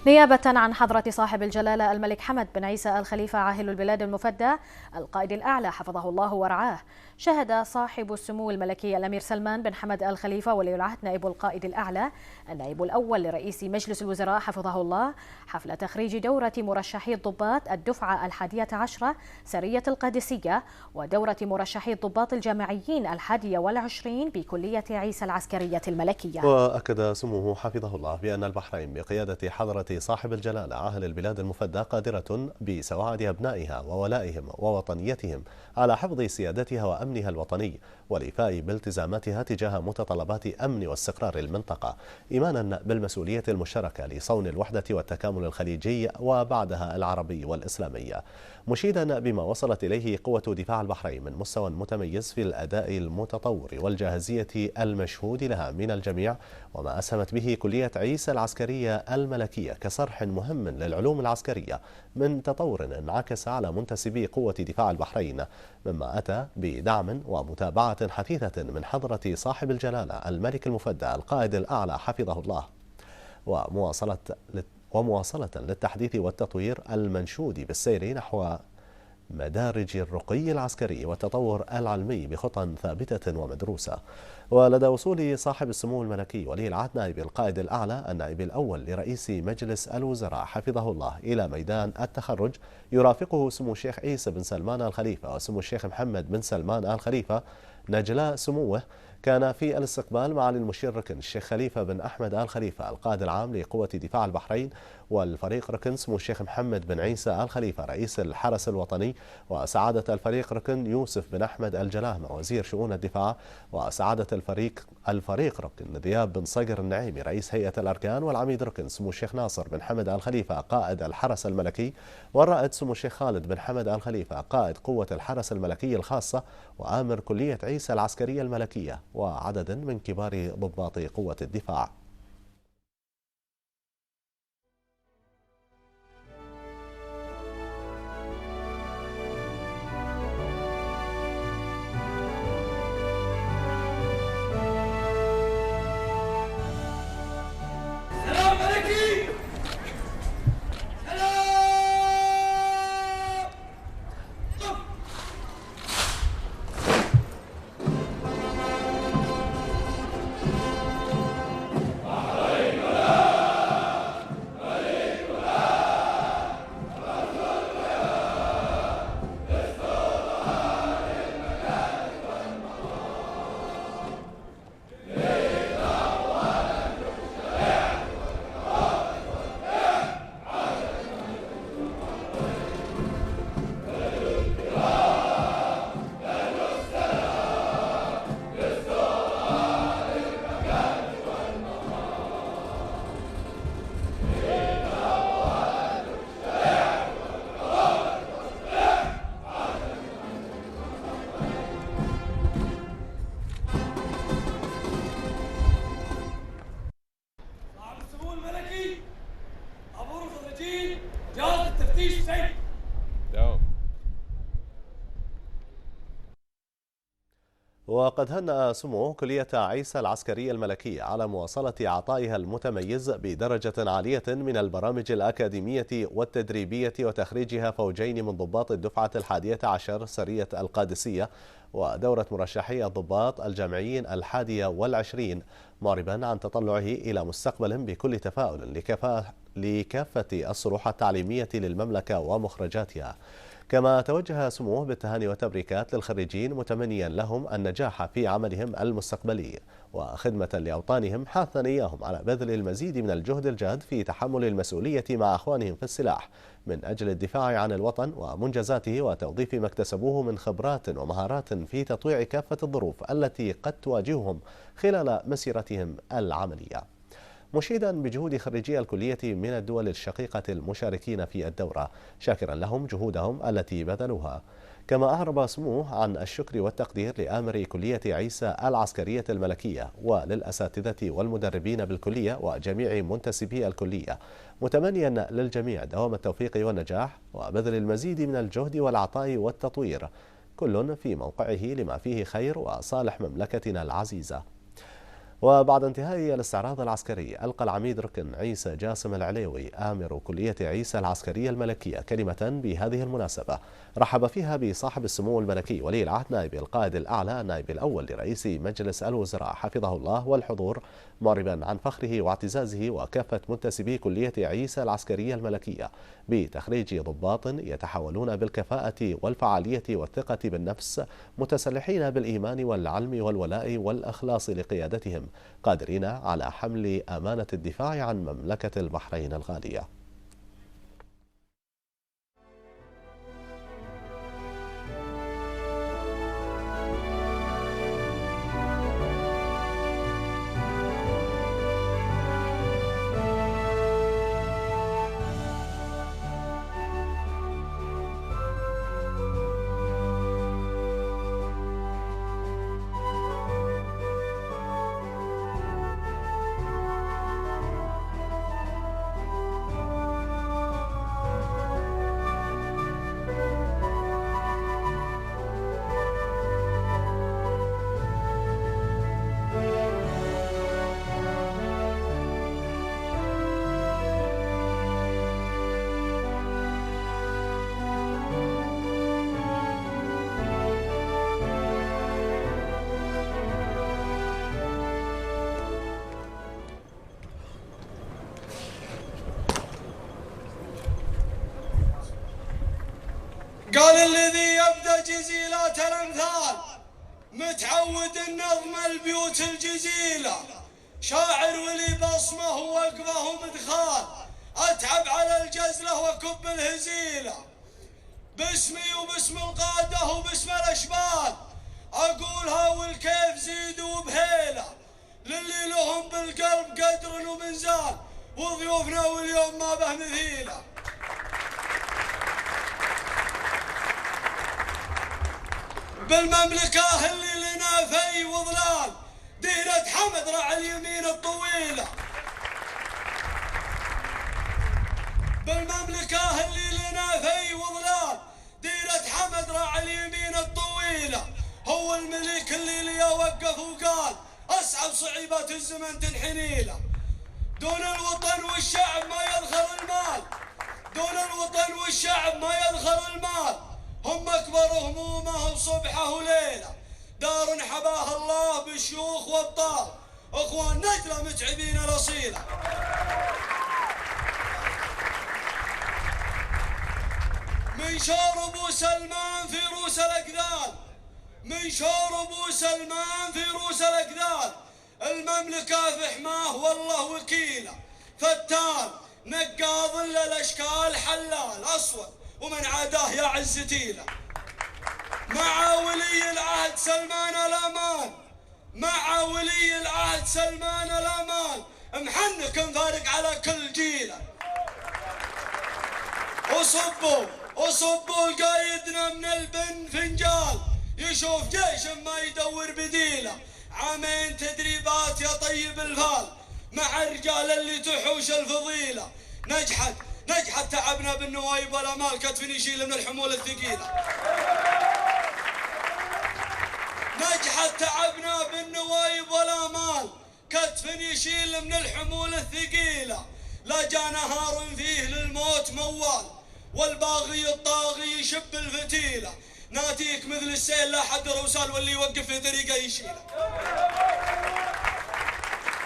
نيابة عن حضرة صاحب الجلالة الملك حمد بن عيسى آل خليفة عاهل البلاد المفدى القائد الأعلى حفظه الله ورعاه، شهد صاحب السمو الملكي الأمير سلمان بن حمد آل خليفة ولي العهد نائب القائد الأعلى النائب الأول لرئيس مجلس الوزراء حفظه الله حفل تخريج دورة مرشحي الضباط الدفعة 11 سرية القادسية ودورة مرشحي الضباط الجامعيين 21 بكلية عيسى العسكرية الملكية. وأكد سموه حفظه الله بأن البحرين بقيادة حضرة صاحب الجلالة عاهل البلاد المفدى قادرة بسواعد أبنائها وولائهم ووطنيتهم على حفظ سيادتها وأمنها الوطني والإيفاء بالتزاماتها تجاه متطلبات أمن واستقرار المنطقة، إيمانا بالمسؤولية المشتركة لصون الوحدة والتكامل الخليجي وبعدها العربي والإسلامي، مشيدا بما وصلت إليه قوة دفاع البحرين من مستوى متميز في الأداء المتطور والجاهزية المشهود لها من الجميع، وما أسهمت به كلية عيسى العسكرية الملكية كصرح مهم للعلوم العسكرية من تطور انعكس على منتسبي قوة دفاع البحرين، مما أتى بدعم ومتابعة حثيثة من حضرة صاحب الجلالة الملك المفدى القائد الأعلى حفظه الله، ومواصلة للتحديث والتطوير المنشود بالسير نحو مدارج الرقي العسكري والتطور العلمي بخطى ثابتة ومدروسة. ولدى وصول صاحب السمو الملكي ولي العهد نائب القائد الأعلى النائب الأول لرئيس مجلس الوزراء حفظه الله إلى ميدان التخرج، يرافقه سمو الشيخ عيسى بن سلمان آل خليفة وسمو الشيخ محمد بن سلمان آل خليفة. نجلاء سموه كان في الاستقبال معالي المشير ركن الشيخ خليفة بن أحمد آل خليفة القائد العام لقوة دفاع البحرين، والفريق ركن سمو الشيخ محمد بن عيسى آل خليفة رئيس الحرس الوطني، وسعادة الفريق ركن يوسف بن أحمد الجلاهمة وزير شؤون الدفاع، وسعادة الفريق ركن ذياب بن صقر النعيمي رئيس هيئة الأركان، والعميد ركن سمو الشيخ ناصر بن حمد آل خليفة قائد الحرس الملكي، والرائد سمو الشيخ خالد بن حمد آل خليفة قائد قوة الحرس الملكي الخاصة وآمر كلية عيسى العسكرية الملكية، وعدد من كبار ضباط قوة الدفاع. وقد هنأ سموه كلية عيسى العسكرية الملكية على مواصلة عطائها المتميز بدرجة عالية من البرامج الأكاديمية والتدريبية وتخريجها فوجين من ضباط الدفعة 11 سرية القادسية ودورة مرشحي الضباط الجامعيين 21، معربا عن تطلعه إلى مستقبل بكل تفاؤل لكافة الصروح التعليمية للمملكة ومخرجاتها. كما توجه سموه بالتهاني والتبريكات للخريجين متمنيا لهم النجاح في عملهم المستقبلي وخدمة لأوطانهم، حاثا إياهم على بذل المزيد من الجهد الجاد في تحمل المسؤولية مع أخوانهم في السلاح من أجل الدفاع عن الوطن ومنجزاته وتوظيف ما اكتسبوه من خبرات ومهارات في تطويع كافة الظروف التي قد تواجههم خلال مسيرتهم العملية، مشيدا بجهود خريجي الكلية من الدول الشقيقة المشاركين في الدورة، شاكرا لهم جهودهم التي بذلوها. كما أعرب سموه عن الشكر والتقدير لآمر كلية عيسى العسكرية الملكية وللأساتذة والمدربين بالكلية وجميع منتسبي الكلية، متمنيا للجميع دوام التوفيق والنجاح وبذل المزيد من الجهد والعطاء والتطوير، كل في موقعه لما فيه خير وصالح مملكتنا العزيزة. وبعد انتهاء الاستعراض العسكري، ألقى العميد ركن عيسى جاسم العليوي آمر كلية عيسى العسكرية الملكية كلمة بهذه المناسبة رحب فيها بصاحب السمو الملكي ولي العهد نائب القائد الأعلى النائب الأول لرئيس مجلس الوزراء حفظه الله والحضور، معربا عن فخره واعتزازه وكافة منتسبي كلية عيسى العسكرية الملكية بتخريج ضباط يتحولون بالكفاءة والفعالية والثقة بالنفس، متسلحين بالإيمان والعلم والولاء والأخلاص لقيادتهم، قادرين على حمل أمانة الدفاع عن مملكة البحرين الغالية. قال الذي يبدأ جزيلات الأمثال متعود النظم البيوت الجزيلة، شاعر ولي بصمه ووقفه ومدخال، أتعب على الجزلة وكب الهزيلة، باسمي وباسم القادة وباسم الأشبال أقولها والكيف زيد وبهيلة، للي لهم بالقلب قدر ومنزال، وضيوفنا واليوم ما به مثيله. بالمملكة اللي لنا في وظلال ديرة حمد رع اليمين الطويلة، بالمملكة اللي لنا في وظلال ديرة حمد رع اليمين الطويلة، هو الملك اللي لي وقف وقال أصعب صعيبات الزمن تنحني له، دون الوطن والشعب ما يدخل المال، دون الوطن والشعب ما يدخل المال، هم أكبر همومه صبحه وليلة، دار حباها الله بالشيوخ والطال، أخوان نجلة متعبين الأصيلة. من شور أبو سلمان في روس الأقذال، من شور أبو سلمان في روس الأقذال، المملكة في حماه والله وكيله، فتان نقاض للأشكال حلال أسود ومن عاداه يا عزتيله، مع ولي العهد سلمان الأمان، مع ولي العهد سلمان الأمان، محنك مفارق على كل جيله، وصبوا قايدنا من البن فنجال، يشوف جيش ما يدور بديله، عامين تدريبات يا طيب الفال، مع الرجال اللي تحوش الفضيله، نجحت تعبنا بالنوايب والامال، كتف يشيل من الحمول الثقيله، نجحت تعبنا بالنوايب والامال، كتف يشيل من الحمول الثقيله، لا جاء نهار فيه للموت موال، والباغي الطاغي يشب الفتيله، ناتيك مثل السيل لا حد روسال، واللي يوقف في طريقه يشيله،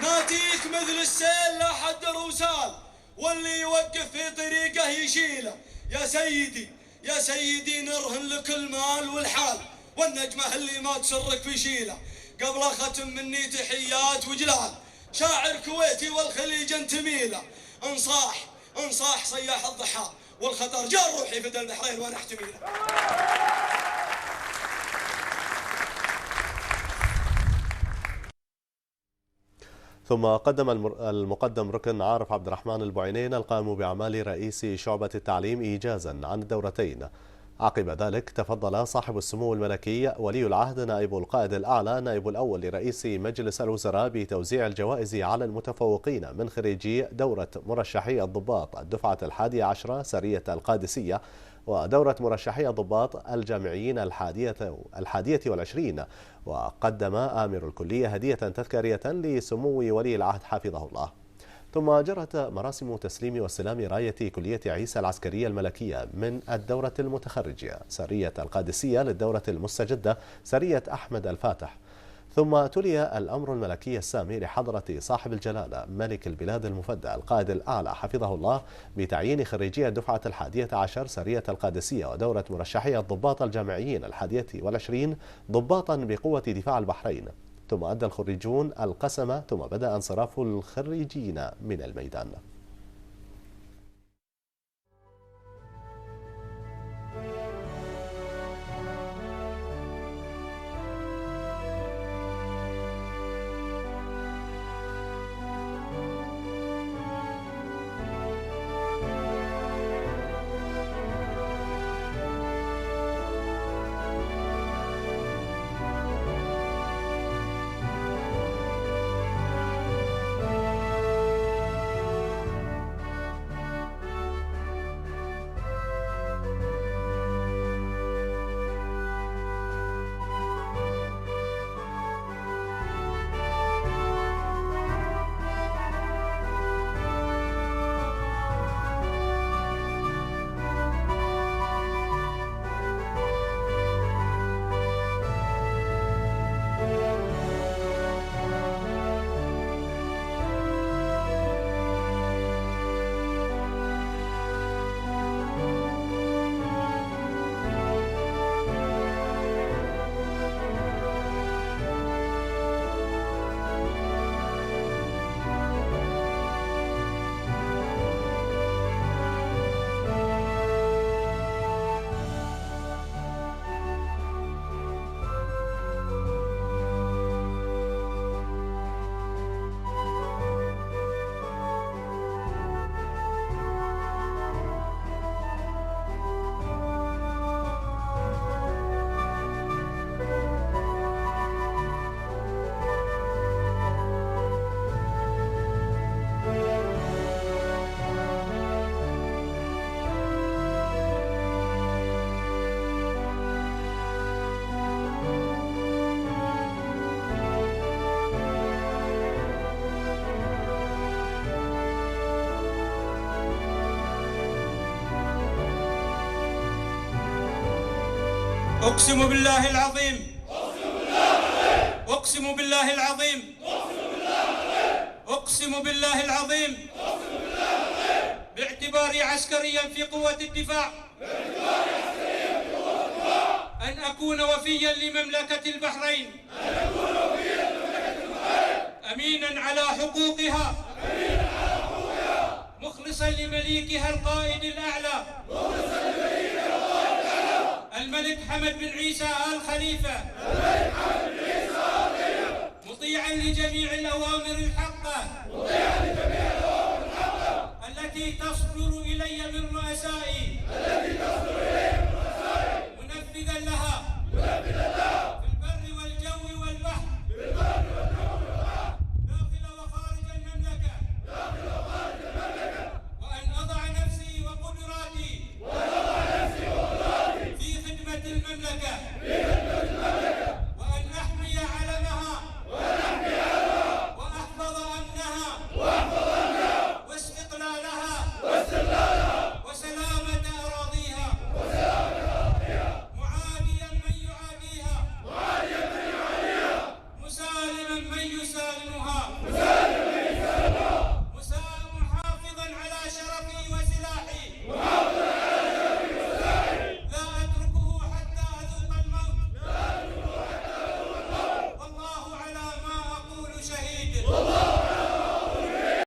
ناتيك مثل السيل لا حد روسال، واللي يوقف في طريقه يشيله، يا سيدي نرهن لك المال والحال، والنجمة اللي ما تسرك في شيله، قبل ختم مني تحيات وجلال، شاعر كويتي والخليج انتمي له، انصاح صياح الضحى، والخطر جار روحي فدى البحرين وانا احتمي له. ثم قدم المقدم ركن عارف عبد الرحمن البعينين القائم بأعمال رئيس شعبة التعليم إيجازا عن الدورتين. عقب ذلك تفضل صاحب السمو الملكي ولي العهد نائب القائد الأعلى نائب الأول لرئيس مجلس الوزراء بتوزيع الجوائز على المتفوقين من خريجي دورة مرشحي الضباط الدفعة 11 سرية القادسية ودورة مرشحي الضباط الجامعيين الحادية والعشرين. وقدم آمر الكلية هدية تذكارية لسمو ولي العهد حفظه الله. ثم جرت مراسم تسليم واستلام راية كلية عيسى العسكرية الملكية من الدورة المتخرجة سرية القادسية للدورة المستجدة سرية أحمد الفاتح. ثم تلي الأمر الملكي السامي لحضرة صاحب الجلالة ملك البلاد المفدى القائد الأعلى حفظه الله بتعيين خريجي الدفعة 11 سرية القادسية ودورة مرشحي الضباط الجامعيين 21 ضباطا بقوة دفاع البحرين. ثم أدى الخريجون القسم ثم بدأ انصراف الخريجين من الميدان. أقسم بالله العظيم أقسم بالله العظيم أقسم بالله العظيم باعتباري عسكريا في قوة الدفاع أن أكون وفيا لمملكة البحرين أمينا على حقوقها مخلصا لمليكها القائد الأعلى الملك حمد بن عيسى آل خليفة مطيعا لجميع الأوامر الحقة التي تصدر إلي من رؤسائي منفذا لها